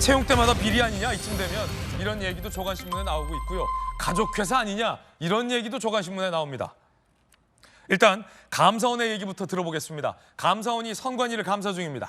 채용 때마다 비리 아니냐 이쯤 되면 이런 얘기도 조간신문에 나오고 있고요. 가족회사 아니냐 이런 얘기도 조간신문에 나옵니다. 일단 감사원의 얘기부터 들어보겠습니다. 감사원이 선관위를 감사 중입니다.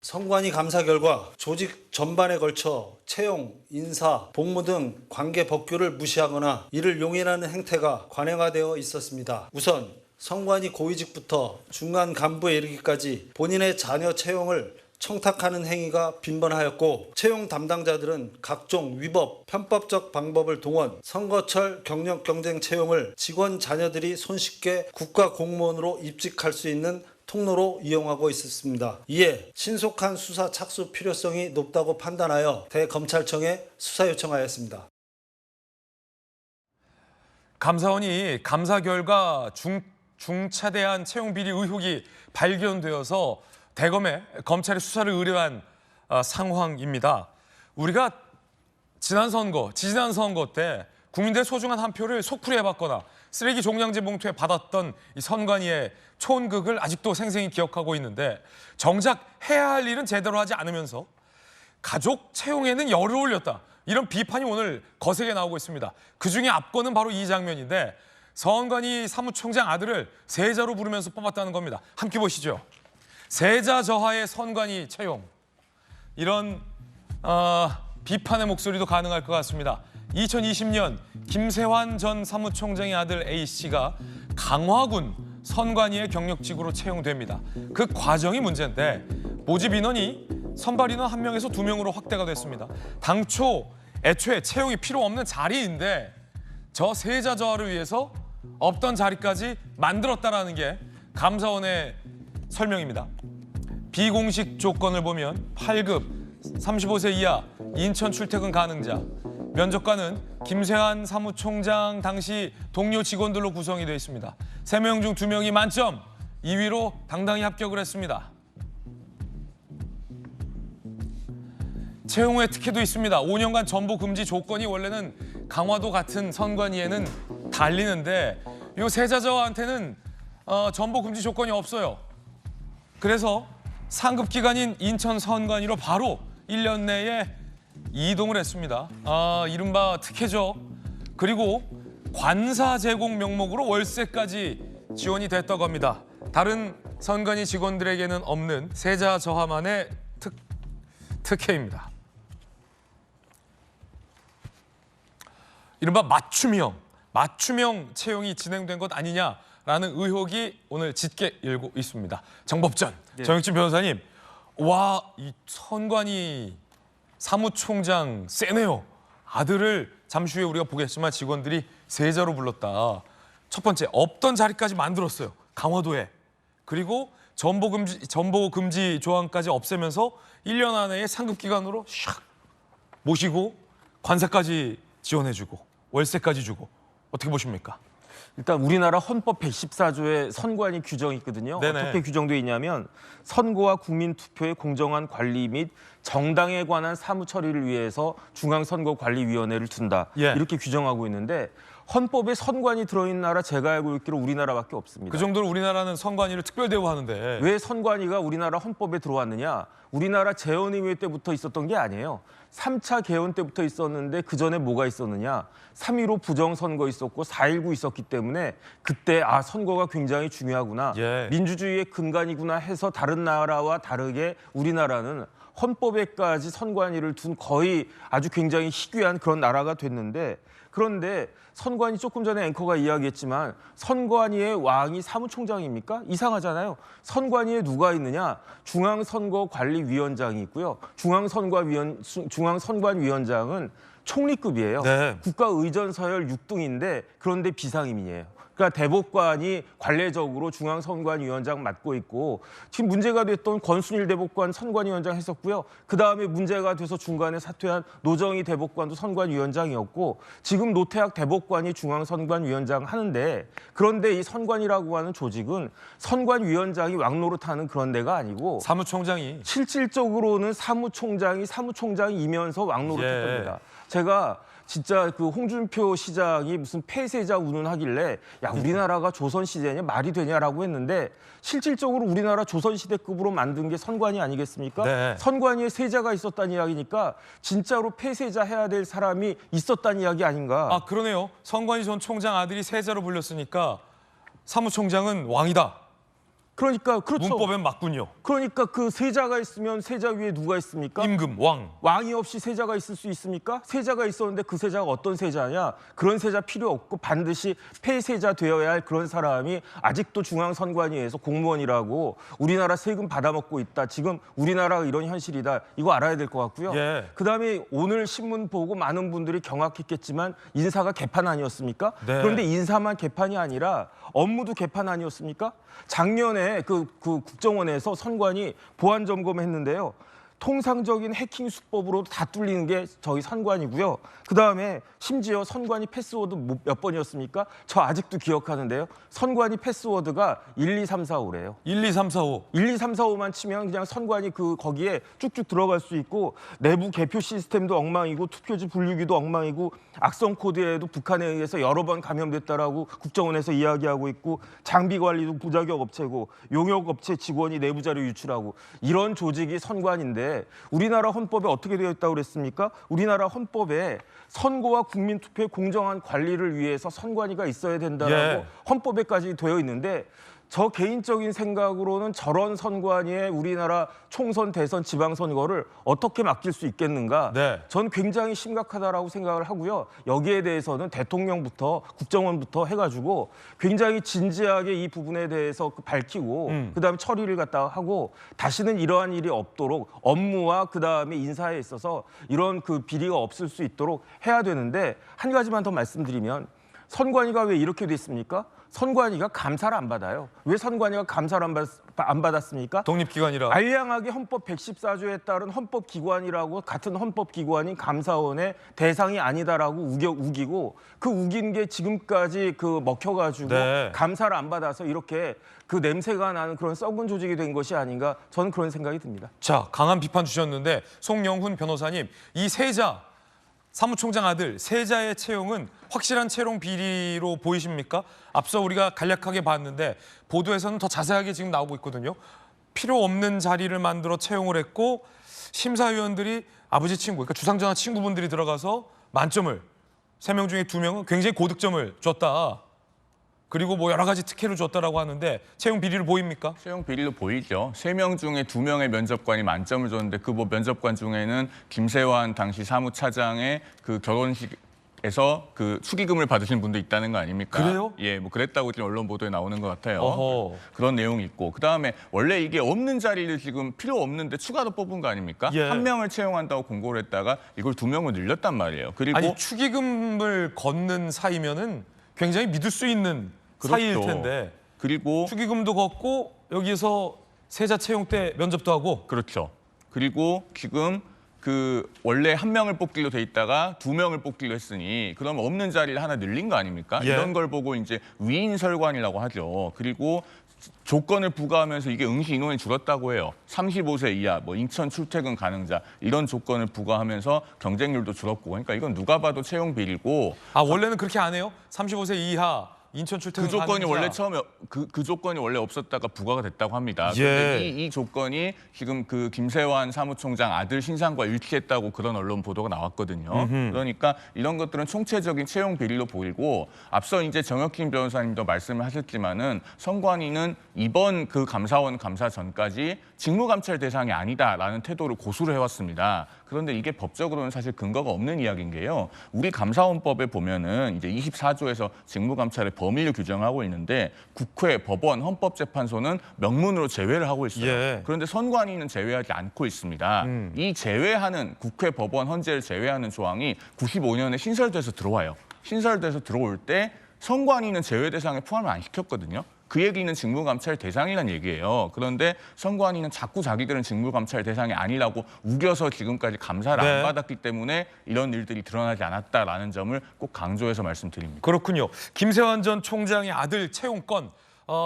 선관위 감사 결과 조직 전반에 걸쳐 채용, 인사, 복무 등 관계 법규를 무시하거나 이를 용인하는 행태가 관행화되어 있었습니다. 우선 선관위 고위직부터 중간 간부에 이르기까지 본인의 자녀 채용을 청탁하는 행위가 빈번하였고 채용 담당자들은 각종 위법, 편법적 방법을 동원 선거철 경력 경쟁 채용을 직원 자녀들이 손쉽게 국가 공무원으로 입직할 수 있는 통로로 이용하고 있었습니다. 이에 신속한 수사 착수 필요성이 높다고 판단하여 대검찰청에 수사 요청하였습니다. 감사원이 감사 결과 중차대한 채용 비리 의혹이 발견되어서 대검에 검찰의 수사를 의뢰한 상황입니다. 우리가 지난 선거 때 국민들의 소중한 한 표를 속풀이해봤거나 쓰레기 종량제 봉투에 받았던 이 선관위의 촌극을 아직도 생생히 기억하고 있는데 정작 해야 할 일은 제대로 하지 않으면서 가족 채용에는 열을 올렸다. 이런 비판이 오늘 거세게 나오고 있습니다. 그중에 앞거는 바로 이 장면인데 선관위 사무총장 아들을 세자로 부르면서 뽑았다는 겁니다. 함께 보시죠. 세자 저하의 선관위 채용. 이런 비판의 목소리도 가능할 것 같습니다. 2020년 김세환 전 사무총장의 아들 A씨가 강화군 선관위의 경력직으로 채용됩니다. 그 과정이 문제인데 모집 인원이 선발 인원 1명에서 2명으로 확대가 됐습니다. 애초에 채용이 필요 없는 자리인데 저 세자 저하를 위해서 없던 자리까지 만들었다라는 게 감사원의 설명입니다. 비공식 조건을 보면 8급, 35세 이하, 인천 출퇴근 가능자, 면접관은 김세환 사무총장 당시 동료 직원들로 구성이 되어 있습니다. 3명 중 2명이 만점, 2위로 당당히 합격을 했습니다. 채용 후에 특혜도 있습니다. 5년간 전보 금지 조건이 원래는 강화도 같은 선관위에는 달리는데 이 세자저한테는 전보 금지 조건이 없어요. 그래서 상급 기관인 인천 선관위로 바로 1년 내에 이동을 했습니다. 이른바 특혜죠. 그리고 관사 제공 명목으로 월세까지 지원이 됐다고 합니다. 다른 선관위 직원들에게는 없는 세자 저하만의 특혜입니다. 이른바 맞춤형 채용이 진행된 것 아니냐라는 의혹이 오늘 짙게 일고 있습니다. 정법전, 네. 정혁진 변호사님, 와, 이 선관위 사무총장 세네요. 아들을 잠시 후에 우리가 보겠지만 직원들이 세자로 불렀다. 첫 번째, 없던 자리까지 만들었어요. 강화도에. 그리고 전보 금지 조항까지 없애면서 1년 안에 상급 기관으로 샥 모시고 관세까지 지원해주고 월세까지 주고. 어떻게 보십니까? 일단 우리나라 헌법 114조에 선관위 규정이 있거든요. 네네. 어떻게 규정되어 있냐면 선거와 국민투표의 공정한 관리 및 정당에 관한 사무 처리를 위해서 중앙선거관리위원회를 둔다. 예. 이렇게 규정하고 있는데 헌법에 선관위 들어있는 나라 제가 알고 있기로 우리나라밖에 없습니다. 그 정도로 우리나라는 선관위를 특별 대우하는데 왜 선관위가 우리나라 헌법에 들어왔느냐? 우리나라 재헌의회 때부터 있었던 게 아니에요. 3차 개헌 때부터 있었는데 그 전에 뭐가 있었느냐? 3.15 부정선거 있었고 4.19 있었기 때문에 그때 선거가 굉장히 중요하구나. 예. 민주주의의 근간이구나 해서 다른 나라와 다르게 우리나라는 헌법에까지 선관위를 둔 거의 아주 굉장히 희귀한 그런 나라가 됐는데 그런데 선관위 조금 전에 앵커가 이야기했지만 선관위의 왕이 사무총장입니까? 이상하잖아요. 선관위에 누가 있느냐? 중앙선거관리위원장이 있고요. 중앙선관위원장은 총리급이에요. 네. 국가의전서열 6등인데 그런데 비상임이에요. 그러니까 대법관이 관례적으로 중앙선관위원장 맡고 있고 지금 문제가 됐던 권순일 대법관 선관위원장 했었고요. 그다음에 문제가 돼서 중간에 사퇴한 노정희 대법관도 선관위원장이었고 지금 노태학 대법관이 중앙선관위원장 하는데 그런데 이 선관위라고 하는 조직은 선관위원장이 왕노릇하는 그런 데가 아니고 사무총장이 실질적으로는 사무총장이면서 왕노릇했답니다. 제가 진짜 그 홍준표 시장이 무슨 폐쇄자 운운하길래 야 우리나라가 조선시대냐 말이 되냐라고 했는데 실질적으로 우리나라 조선시대급으로 만든 게 선관위 아니겠습니까? 네. 선관위에 세자가 있었다는 이야기니까 진짜로 폐쇄자 해야 될 사람이 있었다는 이야기 아닌가? 아, 그러네요. 선관위 전 총장 아들이 세자로 불렸으니까 사무총장은 왕이다. 그러니까 그렇죠. 문법엔 맞군요. 그러니까 그 세자가 있으면 세자 위에 누가 있습니까? 임금, 왕. 왕이 없이 세자가 있을 수 있습니까? 세자가 있었는데 그 세자가 어떤 세자냐? 그런 세자 필요 없고 반드시 폐세자 되어야 할 그런 사람이 아직도 중앙선관위에서 공무원이라고 우리나라 세금 받아먹고 있다. 지금 우리나라가 이런 현실이다. 이거 알아야 될 것 같고요. 예. 그다음에 오늘 신문 보고 많은 분들이 경악했겠지만 인사가 개판 아니었습니까? 네. 그런데 인사만 개판이 아니라 업무도 개판 아니었습니까? 작년에 그 국정원에서 선관위 보안 점검했는데요. 통상적인 해킹 수법으로 다 뚫리는 게 저희 선관이고요. 그다음에 심지어 선관위 패스워드 몇 번이었습니까? 저 아직도 기억하는데요. 선관위 패스워드가 1, 2, 3, 4, 5래요. 1, 2, 3, 4, 5. 1, 2, 3, 4, 5만 치면 그냥 선관위 그 거기에 쭉쭉 들어갈 수 있고 내부 개표 시스템도 엉망이고 투표지 분류기도 엉망이고 악성 코드에도 북한에 의해서 여러 번 감염됐다라고 국정원에서 이야기하고 있고 장비 관리도 부자격 업체고 용역 업체 직원이 내부 자료 유출하고 이런 조직이 선관인데 우리나라 헌법에 어떻게 되어 있다고 그랬습니까? 우리나라 헌법에 선거와 국민투표의 공정한 관리를 위해서 선관위가 있어야 된다라고 예. 헌법에까지 되어 있는데 저 개인적인 생각으로는 저런 선관위에 우리나라 총선, 대선, 지방선거를 어떻게 맡길 수 있겠는가? 네. 전 굉장히 심각하다라고 생각을 하고요. 여기에 대해서는 대통령부터 국정원부터 해가지고 굉장히 진지하게 이 부분에 대해서 밝히고 그다음에 처리를 갖다 하고 다시는 이러한 일이 없도록 업무와 그다음에 인사에 있어서 이런 그 비리가 없을 수 있도록 해야 되는데 한 가지만 더 말씀드리면 선관위가 왜 이렇게 됐습니까? 선관위가 감사를 안 받아요. 왜 선관위가 감사를 안 받았습니까? 독립기관이라. 알량하게 헌법 114조에 따른 헌법기관이라고 같은 헌법기관인 감사원의 대상이 아니다라고 우기고 그 우긴 게 지금까지 그 먹혀가지고 네. 감사를 안 받아서 이렇게 그 냄새가 나는 그런 썩은 조직이 된 것이 아닌가 저는 그런 생각이 듭니다. 자, 강한 비판 주셨는데 송영훈 변호사님, 이 세자, 사무총장 아들 세자의 채용은 확실한 채용 비리로 보이십니까? 앞서 우리가 간략하게 봤는데 보도에서는 더 자세하게 지금 나오고 있거든요. 필요 없는 자리를 만들어 채용을 했고 심사위원들이 아버지 친구, 그러니까 주상전화 친구분들이 들어가서 만점을 3명 중에 2명은 굉장히 고득점을 줬다. 그리고 뭐 여러 가지 특혜를 줬다라고 하는데 채용 비리로 보입니까? 채용 비리로 보이죠. 3명 중에 2명의 면접관이 만점을 줬는데 그 뭐 면접관 중에는 김세환 당시 사무차장의 그 결혼식에서 그 축의금을 받으신 분도 있다는 거 아닙니까? 그래요? 예, 뭐 그랬다고 지금 언론 보도에 나오는 것 같아요. 어허. 그런 내용이 있고 그다음에 원래 이게 없는 자리를 지금 필요 없는데 추가로 뽑은 거 아닙니까? 예. 1명을 채용한다고 공고를 했다가 이걸 2명을 늘렸단 말이에요. 그리고 아니 축의금을 걷는 사이면은 굉장히 믿을 수 있는 사이일 텐데 그리고 축의금도 걷고 여기서 세자 채용 때 면접도 하고. 그렇죠. 그리고 지금 그 원래 1명을 뽑기로 돼 있다가 2명을 뽑기로 했으니 그럼 없는 자리를 하나 늘린 거 아닙니까? 예. 이런 걸 보고 이제 위인설관이라고 하죠. 그리고 조건을 부과하면서 이게 응시 인원이 줄었다고 해요. 35세 이하, 뭐 인천 출퇴근 가능자 이런 조건을 부과하면서 경쟁률도 줄었고 그러니까 이건 누가 봐도 채용 비리고 아, 원래는 그렇게 안 해요? 35세 이하 인천 출퇴근 그 조건이 가능자. 원래 처음에 그 조건이 원래 없었다가 부과가 됐다고 합니다. 예. 그런데 이 조건이 지금 그 김세환 사무총장 아들 신상과 일치했다고 그런 언론 보도가 나왔거든요. 그러니까 이런 것들은 총체적인 채용 비리로 보이고 앞서 이제 정혁진 변호사님도 말씀을 하셨지만은 선관위는 이번 그 감사원 감사 전까지 직무감찰 대상이 아니다라는 태도를 고수를 해왔습니다. 그런데 이게 법적으로는 사실 근거가 없는 이야기인 게요. 우리 감사원법에 보면은 이제 24조에서 직무감찰의 범위를 규정하고 있는데 국회, 법원, 헌법재판소는 명문으로 제외를 하고 있어요. 예. 그런데 선관위는 제외하지 않고 있습니다. 이 제외하는 국회, 법원, 헌재를 제외하는 조항이 95년에 신설돼서 들어와요. 신설돼서 들어올 때 선관위는 제외 대상에 포함을 안 시켰거든요. 그 얘기는 직무감찰 대상이란 얘기예요. 그런데 선관위는 자꾸 자기들은 직무감찰 대상이 아니라고 우겨서 지금까지 감사를 네. 안 받았기 때문에 이런 일들이 드러나지 않았다라는 점을 꼭 강조해서 말씀드립니다. 그렇군요. 김세환 전 총장의 아들 채용 건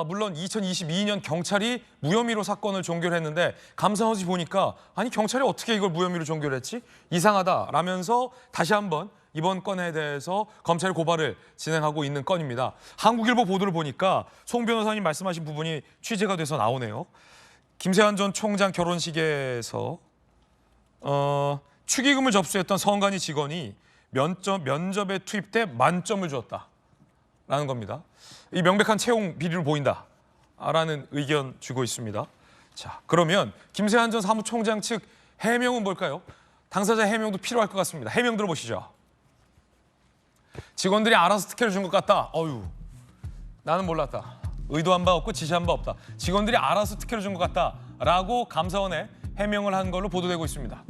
물론 2022년 경찰이 무혐의로 사건을 종결했는데 감사원이 보니까 아니 경찰이 어떻게 이걸 무혐의로 종결했지? 이상하다라면서 다시 한번 이번 건에 대해서 검찰 고발을 진행하고 있는 건입니다. 한국일보 보도를 보니까 송 변호사님 말씀하신 부분이 취재가 돼서 나오네요. 김세환 전 총장 결혼식에서 축의금을 접수했던 선관위 직원이 면접에 투입돼 만점을 주었다라는 겁니다. 이 명백한 채용 비리로 보인다라는 의견 주고 있습니다. 자, 그러면 김세환 전 사무총장 측 해명은 뭘까요? 당사자 해명도 필요할 것 같습니다. 해명 들어보시죠. 직원들이 알아서 특혜를 준 것 같다. 어휴, 나는 몰랐다. 의도한 바 없고 지시한 바 없다. 직원들이 알아서 특혜를 준 것 같다라고 감사원에 해명을 한 걸로 보도되고 있습니다.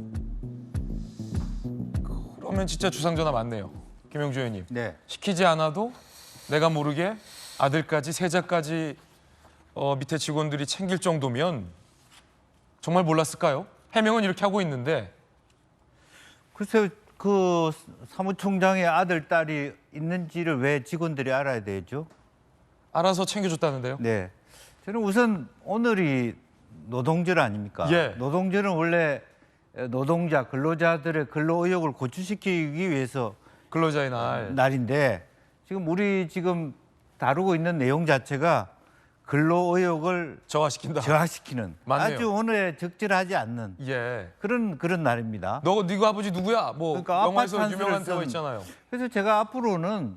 그러면 진짜 주상전화 맞네요. 김영주 의원님. 네. 시키지 않아도 내가 모르게 아들까지 세자까지 밑에 직원들이 챙길 정도면 정말 몰랐을까요? 해명은 이렇게 하고 있는데. 글쎄요, 그 사무총장의 아들, 딸이 있는지를 왜 직원들이 알아야 되죠? 알아서 챙겨줬다는데요. 네. 저는 우선 오늘이 노동절 아닙니까? 예. 노동절은 원래 노동자, 근로자들의 근로 의욕을 고취시키기 위해서 근로자의 날. 날인데 지금 우리 지금 다루고 있는 내용 자체가 근로 의욕을 저하시킨다. 저하시키는 맞네요. 아주 오늘에 적절하지 않는 예. 그런 날입니다. 네가 아버지 누구야? 뭐 그러니까 영화에서 아파트 유명한 한수를 대화 쓴- 있잖아요. 그래서 제가 앞으로는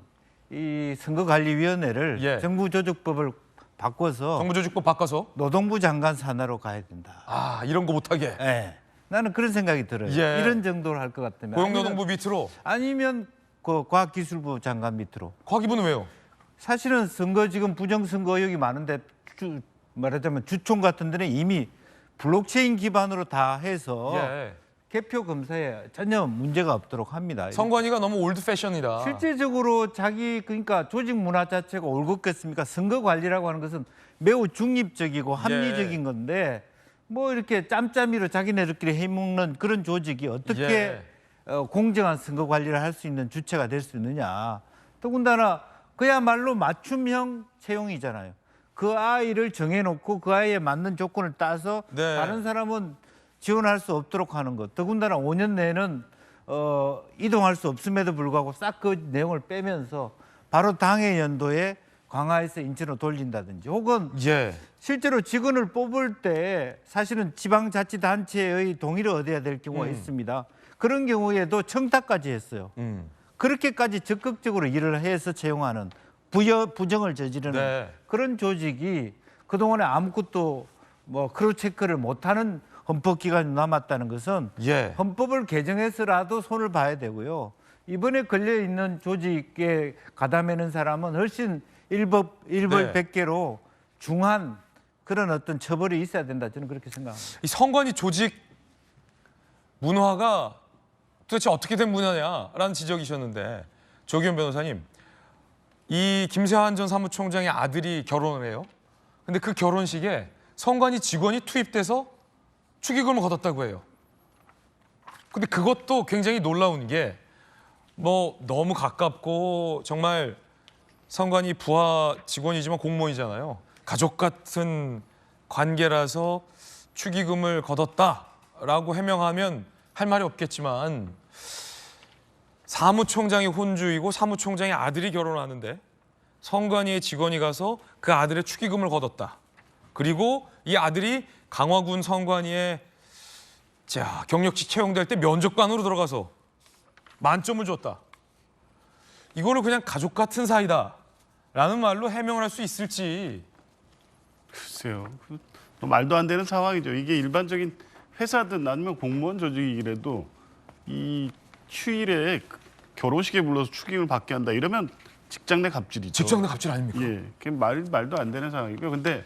이 선거관리위원회를 예. 정부조직법을 바꿔서 정부조직법 바꿔서 노동부 장관 산하로 가야 된다. 이런 거 못하게 예. 나는 그런 생각이 들어요. 예. 이런 정도로 할 것 같으면. 고용노동부 밑으로. 아니면 그 과학기술부 장관 밑으로. 과기부는 왜요? 사실은 선거 지금 부정선거 의혹이 많은데 말하자면 주총 같은 데는 이미 블록체인 기반으로 다 해서 예. 개표 검사에 전혀 문제가 없도록 합니다. 선관위가 너무 올드 패션이다. 실제적으로 그러니까 조직 문화 자체가 올곧겠습니까? 선거 관리라고 하는 것은 매우 중립적이고 합리적인 건데 뭐 이렇게 짬짬이로 자기네들끼리 해먹는 그런 조직이 어떻게 공정한 선거 관리를 할 수 있는 주체가 될 수 있느냐. 더군다나 그야말로 맞춤형 채용이잖아요. 그 아이를 정해놓고 그 아이에 맞는 조건을 따서 네. 다른 사람은 지원할 수 없도록 하는 것. 더군다나 5년 내에는 이동할 수 없음에도 불구하고 싹 그 내용을 빼면서 바로 당해 연도에 광화에서 인천으로 돌린다든지 혹은 예. 실제로 직원을 뽑을 때 사실은 지방자치단체의 동의를 얻어야 될 경우가 있습니다. 그런 경우에도 청탁까지 했어요. 그렇게까지 적극적으로 일을 해서 채용하는 부정을 저지르는 네. 그런 조직이 그동안에 아무것도 뭐 크로스 체크를 못하는 헌법기관이 남았다는 것은 예. 헌법을 개정해서라도 손을 봐야 되고요. 이번에 걸려 있는 조직에 가담하는 사람은 훨씬 일벌백계로 중한 그런 어떤 처벌이 있어야 된다. 저는 그렇게 생각합니다. 이 선관위 조직 문화가 도대체 어떻게 된 문화냐라는 지적이셨는데 조기현 변호사님, 이 김세환 전 사무총장의 아들이 결혼을 해요. 근데 그 결혼식에 선관위 직원이 투입돼서 축의금을 걷었다고 해요. 근데 그것도 굉장히 놀라운 게 뭐 너무 가깝고 정말 선관위 부하 직원이지만 공무원이잖아요. 가족 같은 관계라서 축의금을 걷었다라고 해명하면 할 말이 없겠지만 사무총장이 혼주이고 사무총장의 아들이 결혼하는데 선관위의 직원이 가서 그 아들의 축의금을 걷었다. 그리고 이 아들이 강화군 선관위에 경력직 채용될 때 면접관으로 들어가서 만점을 줬다. 이거를 그냥 가족 같은 사이다라는 말로 해명을 할 수 있을지. 글쎄요. 말도 안 되는 상황이죠. 이게 일반적인 회사든 아니면 공무원 조직이라도 이 휴일에 결혼식에 불러서 축의금을 받게 한다. 이러면 직장 내 갑질이죠. 직장 내 갑질 아닙니까? 예, 그게 말도 안 되는 상황이고요. 근데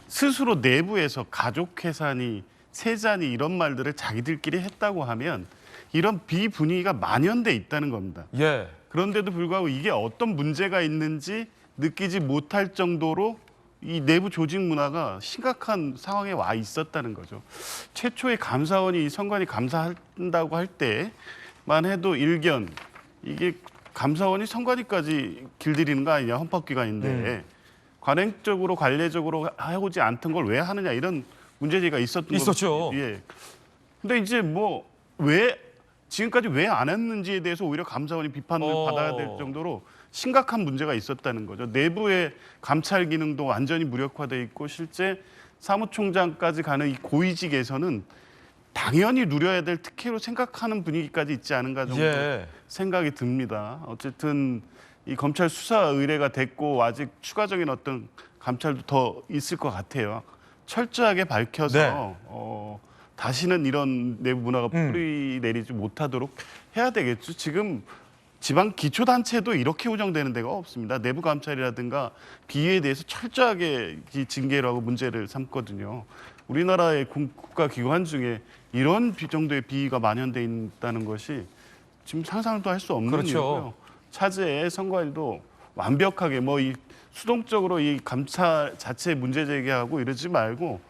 스스로 내부에서 가족 회사니 세자니 이런 말들을 자기들끼리 했다고 하면 이런 비분위기가 만연돼 있다는 겁니다. 예. 그런데도 불구하고 이게 어떤 문제가 있는지 느끼지 못할 정도로 이 내부 조직 문화가 심각한 상황에 와 있었다는 거죠. 최초의 감사원이 선관위 감사한다고 할 때만 해도 일견 이게 감사원이 선관위까지 길들이는 거 아니냐, 헌법기관인데 관행적으로 관례적으로 해오지 않던 걸 왜 하느냐 이런 문제제기가 있었죠. 있었죠. 예. 근데 이제 뭐 왜 지금까지 왜 안 했는지에 대해서 오히려 감사원이 비판을 받아야 될 정도로 심각한 문제가 있었다는 거죠. 내부의 감찰 기능도 완전히 무력화돼 있고 실제 사무총장까지 가는 이 고위직에서는 당연히 누려야 될 특혜로 생각하는 분위기까지 있지 않은가 정도 예. 생각이 듭니다. 어쨌든 이 검찰 수사 의뢰가 됐고 아직 추가적인 어떤 감찰도 더 있을 것 같아요. 철저하게 밝혀서 네. 다시는 이런 내부 문화가 뿌리 내리지 못하도록 해야 되겠죠. 지금 지방 기초단체도 이렇게 운영되는 데가 없습니다. 내부 감찰이라든가 비위에 대해서 철저하게 징계를 하고 문제를 삼거든요. 우리나라의 국가기관 중에 이런 정도의 비위가 만연돼 있다는 것이 지금 상상도 할 수 없는 그렇죠. 일이고요. 차제의 선관위도 완벽하게 이 수동적으로 이 감찰 자체에 문제 제기하고 이러지 말고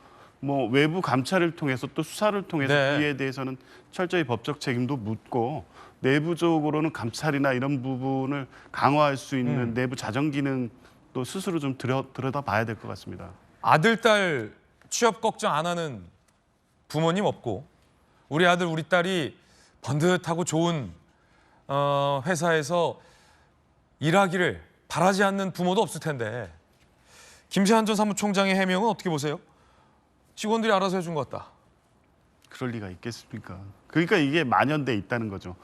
외부 감찰을 통해서 또 수사를 통해서 네. 비위에 대해서는 철저히 법적 책임도 묻고 내부적으로는 감찰이나 이런 부분을 강화할 수 있는 내부 자정 기능도 스스로 좀 들여다봐야 될 것 같습니다. 아들, 딸 취업 걱정 안 하는 부모님 없고 우리 아들, 우리 딸이 번듯하고 좋은 회사에서 일하기를 바라지 않는 부모도 없을 텐데 김세환 전 사무총장의 해명은 어떻게 보세요? 직원들이 알아서 해준 것 같다. 그럴 리가 있겠습니까? 그러니까 이게 만연돼 있다는 거죠.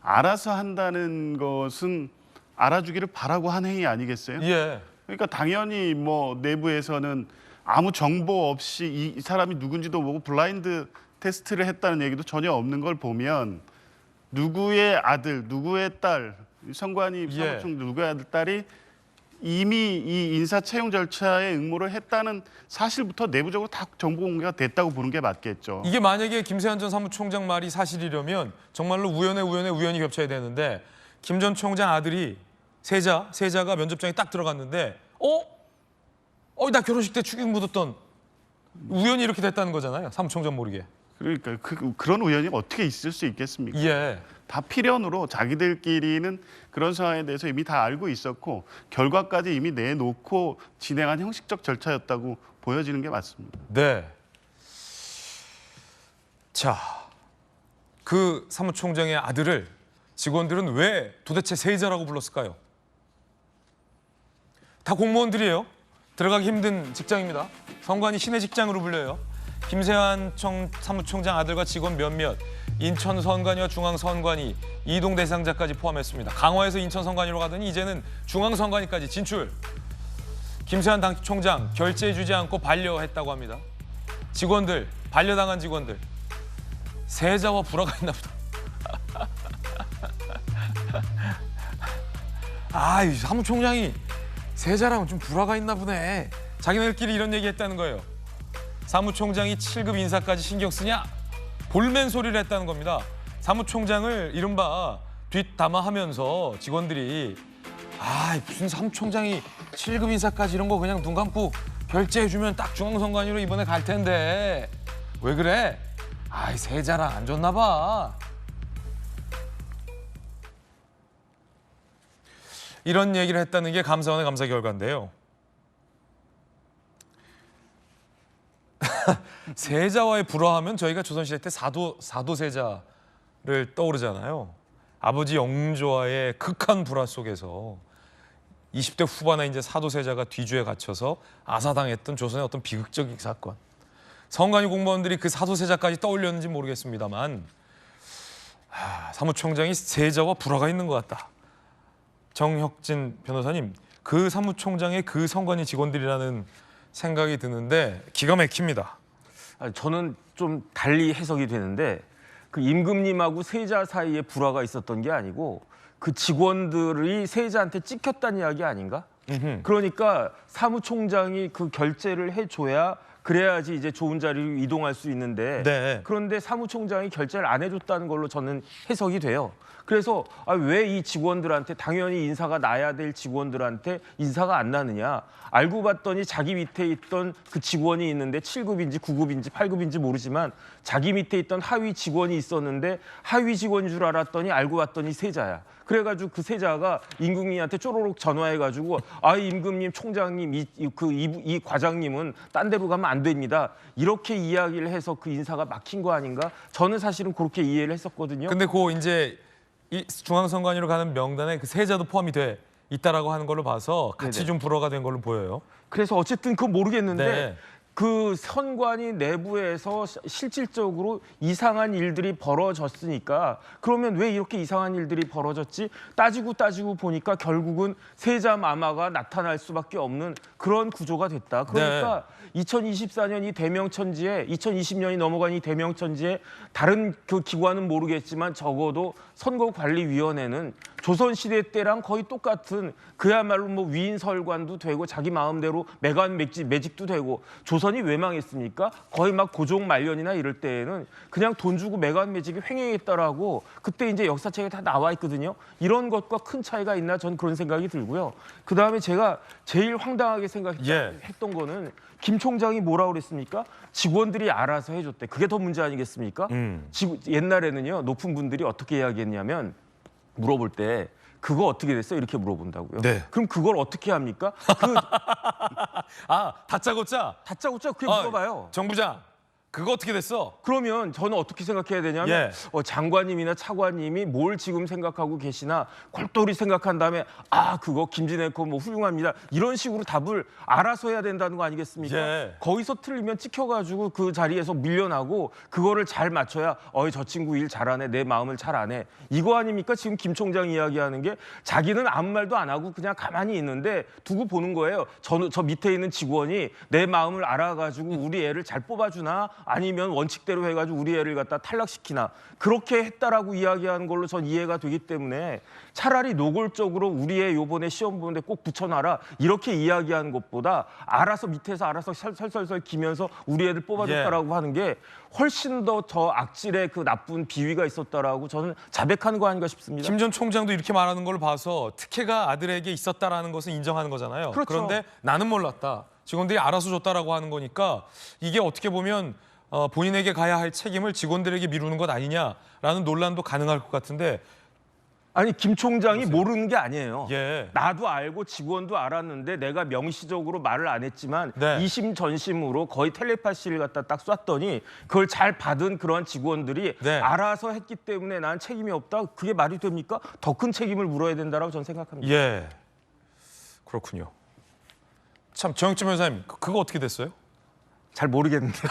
알아서 한다는 것은 알아주기를 바라고 한 행위 아니겠어요? 예. 그러니까 당연히 내부에서는 아무 정보 없이 이 사람이 누군지도 모르고 블라인드 테스트를 했다는 얘기도 전혀 없는 걸 보면 누구의 아들, 누구의 딸, 선관위 사무총장 누구의 아들, 딸이 이미 이 인사 채용 절차에 응모를 했다는 사실부터 내부적으로 다 정보 공개가 됐다고 보는 게 맞겠죠. 이게 만약에 김세환 전 사무총장 말이 사실이려면 정말로 우연히 겹쳐야 되는데 김 전 총장 아들이 세자가 면접장에 딱 들어갔는데 나 결혼식 때 축의금 묻었던 우연히 이렇게 됐다는 거잖아요. 사무총장 모르게. 그러니까 그런 우연이 어떻게 있을 수 있겠습니까? 예. 다 필연으로 자기들끼리는 그런 상황에 대해서 이미 다 알고 있었고 결과까지 이미 내놓고 진행한 형식적 절차였다고 보여지는 게 맞습니다. 네. 자, 그 사무총장의 아들을 직원들은 왜 도대체 세자라고 불렀을까요? 다 공무원들이에요. 들어가기 힘든 직장입니다. 선관위 신의 직장으로 불려요. 김세환 사무총장 아들과 직원 몇몇, 인천 선관위와 중앙 선관위, 이동 대상자까지 포함했습니다. 강화에서 인천 선관위로 가더니 이제는 중앙 선관위까지 진출. 김세환 당 총장 결재해주지 않고 반려했다고 합니다. 직원들, 반려당한 직원들, 세자와 불화가 있나 보다. 이 사무총장이 세자랑은 좀 불화가 있나 보네. 자기네들끼리 이런 얘기했다는 거예요. 사무총장이 7급 인사까지 신경 쓰냐? 볼멘 소리를 했다는 겁니다. 사무총장을 이른바 뒷담화하면서 직원들이 무슨 사무총장이 7급 인사까지 이런 거 그냥 눈 감고 결제해주면 딱 중앙선관위로 이번에 갈 텐데 왜 그래? 세자랑 안 좋나 봐. 이런 얘기를 했다는 게 감사원의 감사 결과인데요. 세자와의 불화하면 저희가 조선시대 때 사도세자를 떠오르잖아요. 아버지 영조와의 극한 불화 속에서 20대 후반에 이제 사도세자가 뒤주에 갇혀서 아사당했던 조선의 어떤 비극적인 사건. 선관위 공무원들이 그 사도세자까지 떠올렸는지 모르겠습니다만 사무총장이 세자와 불화가 있는 것 같다. 정혁진 변호사님, 그 사무총장의 그 선관위 직원들이라는 생각이 드는데 기가 막힙니다. 저는 좀 달리 해석이 되는데 그 임금님하고 세자 사이에 불화가 있었던 게 아니고 그 직원들이 세자한테 찍혔다는 이야기 아닌가? 그러니까 사무총장이 그 결제를 해줘야 그래야지 이제 좋은 자리로 이동할 수 있는데 네. 그런데 사무총장이 결제를 안 해줬다는 걸로 저는 해석이 돼요. 그래서 왜 이 직원들한테 당연히 인사가 나야 될 직원들한테 인사가 안 나느냐. 알고 봤더니 자기 밑에 있던 그 직원이 있는데 7급인지 9급인지 8급인지 모르지만 자기 밑에 있던 하위 직원이 있었는데 하위 직원인 줄 알았더니 알고 봤더니 세자야. 그래가지고 그 세자가 임금님한테 쪼로록 전화해가지고 임금님 총장님 이 과장님은 딴 데로 가면 안 안 됩니다. 이렇게 이야기를 해서 그 인사가 막힌 거 아닌가? 저는 사실은 그렇게 이해를 했었거든요. 근데 그 이제 이 중앙선관위로 가는 명단에 그 세자도 포함이 돼 있다라고 하는 걸로 봐서 같이 네네. 좀 불어가 된 걸로 보여요. 그래서 어쨌든 그건 모르겠는데 네. 그 선관위 내부에서 실질적으로 이상한 일들이 벌어졌으니까 그러면 왜 이렇게 이상한 일들이 벌어졌지? 따지고 보니까 결국은 세자 마마가 나타날 수밖에 없는 그런 구조가 됐다. 그러니까 2024년 이 대명천지에 2020년이 넘어간 이 대명천지에 다른 그 기관은 모르겠지만 적어도 선거관리위원회는 조선시대 때랑 거의 똑같은 그야말로 뭐 위인설관도 되고 자기 마음대로 매직도 되고 조선이 왜 망했습니까? 거의 막 고종 말년이나 이럴 때에는 그냥 돈 주고 매직이 횡행했다라고 그때 이제 역사책에 다 나와 있거든요. 이런 것과 큰 차이가 있나 저는 그런 생각이 들고요. 그다음에 제가 제일 황당하게 생각했던 거는 김 총장이 뭐라고 그랬습니까? 직원들이 알아서 해줬대. 그게 더 문제 아니겠습니까? 옛날에는요 높은 분들이 어떻게 이야기했냐면 물어볼 때 그거 어떻게 됐어? 이렇게 물어본다고요. 네. 그럼 그걸 어떻게 합니까? 다짜고짜. 다짜고짜 그게 물어봐요. 정부장 그거 어떻게 됐어? 그러면 저는 어떻게 생각해야 되냐면 예. 장관님이나 차관님이 뭘 지금 생각하고 계시나 골똘히 생각한 다음에 그거 김진애 거 뭐 훌륭합니다. 이런 식으로 답을 알아서 해야 된다는 거 아니겠습니까? 예. 거기서 틀리면 찍혀가지고 그 자리에서 밀려나고 그거를 잘 맞춰야 저 친구 일 잘하네. 내 마음을 잘 아네. 이거 아닙니까? 지금 김 총장 이야기하는 게 자기는 아무 말도 안 하고 그냥 가만히 있는데 두고 보는 거예요. 저 밑에 있는 직원이 내 마음을 알아가지고 우리 애를 잘 뽑아주나 아니면 원칙대로 해가지고 우리 애를 갖다 탈락시키나 그렇게 했다라고 이야기하는 걸로 전 이해가 되기 때문에 차라리 노골적으로 우리 애 요번에 시험 보는데 꼭 붙여놔라 이렇게 이야기하는 것보다 밑에서 알아서 설설설 기면서 우리 애들 뽑아줬다라고 하는 게 훨씬 더 저 악질의 그 나쁜 비위가 있었다라고 저는 자백하는 거 아닌가 싶습니다. 김 전 총장도 이렇게 말하는 걸 봐서 특혜가 아들에게 있었다라는 것은 인정하는 거잖아요. 그렇죠. 그런데 나는 몰랐다. 직원들이 알아서 줬다라고 하는 거니까 이게 어떻게 보면 본인에게 가야 할 책임을 직원들에게 미루는 것 아니냐라는 논란도 가능할 것 같은데 아니 김 총장이 모르는 게 아니에요. 예. 나도 알고 직원도 알았는데 내가 명시적으로 말을 안 했지만 네. 이심전심으로 거의 텔레파시를 갖다 딱 쐈더니 그걸 잘 받은 그러한 직원들이 네. 알아서 했기 때문에 난 책임이 없다. 그게 말이 됩니까? 더 큰 책임을 물어야 된다라고 저는 생각합니다. 예. 그렇군요. 참 정영진 변호사님 그거 어떻게 됐어요? 잘 모르겠는데요.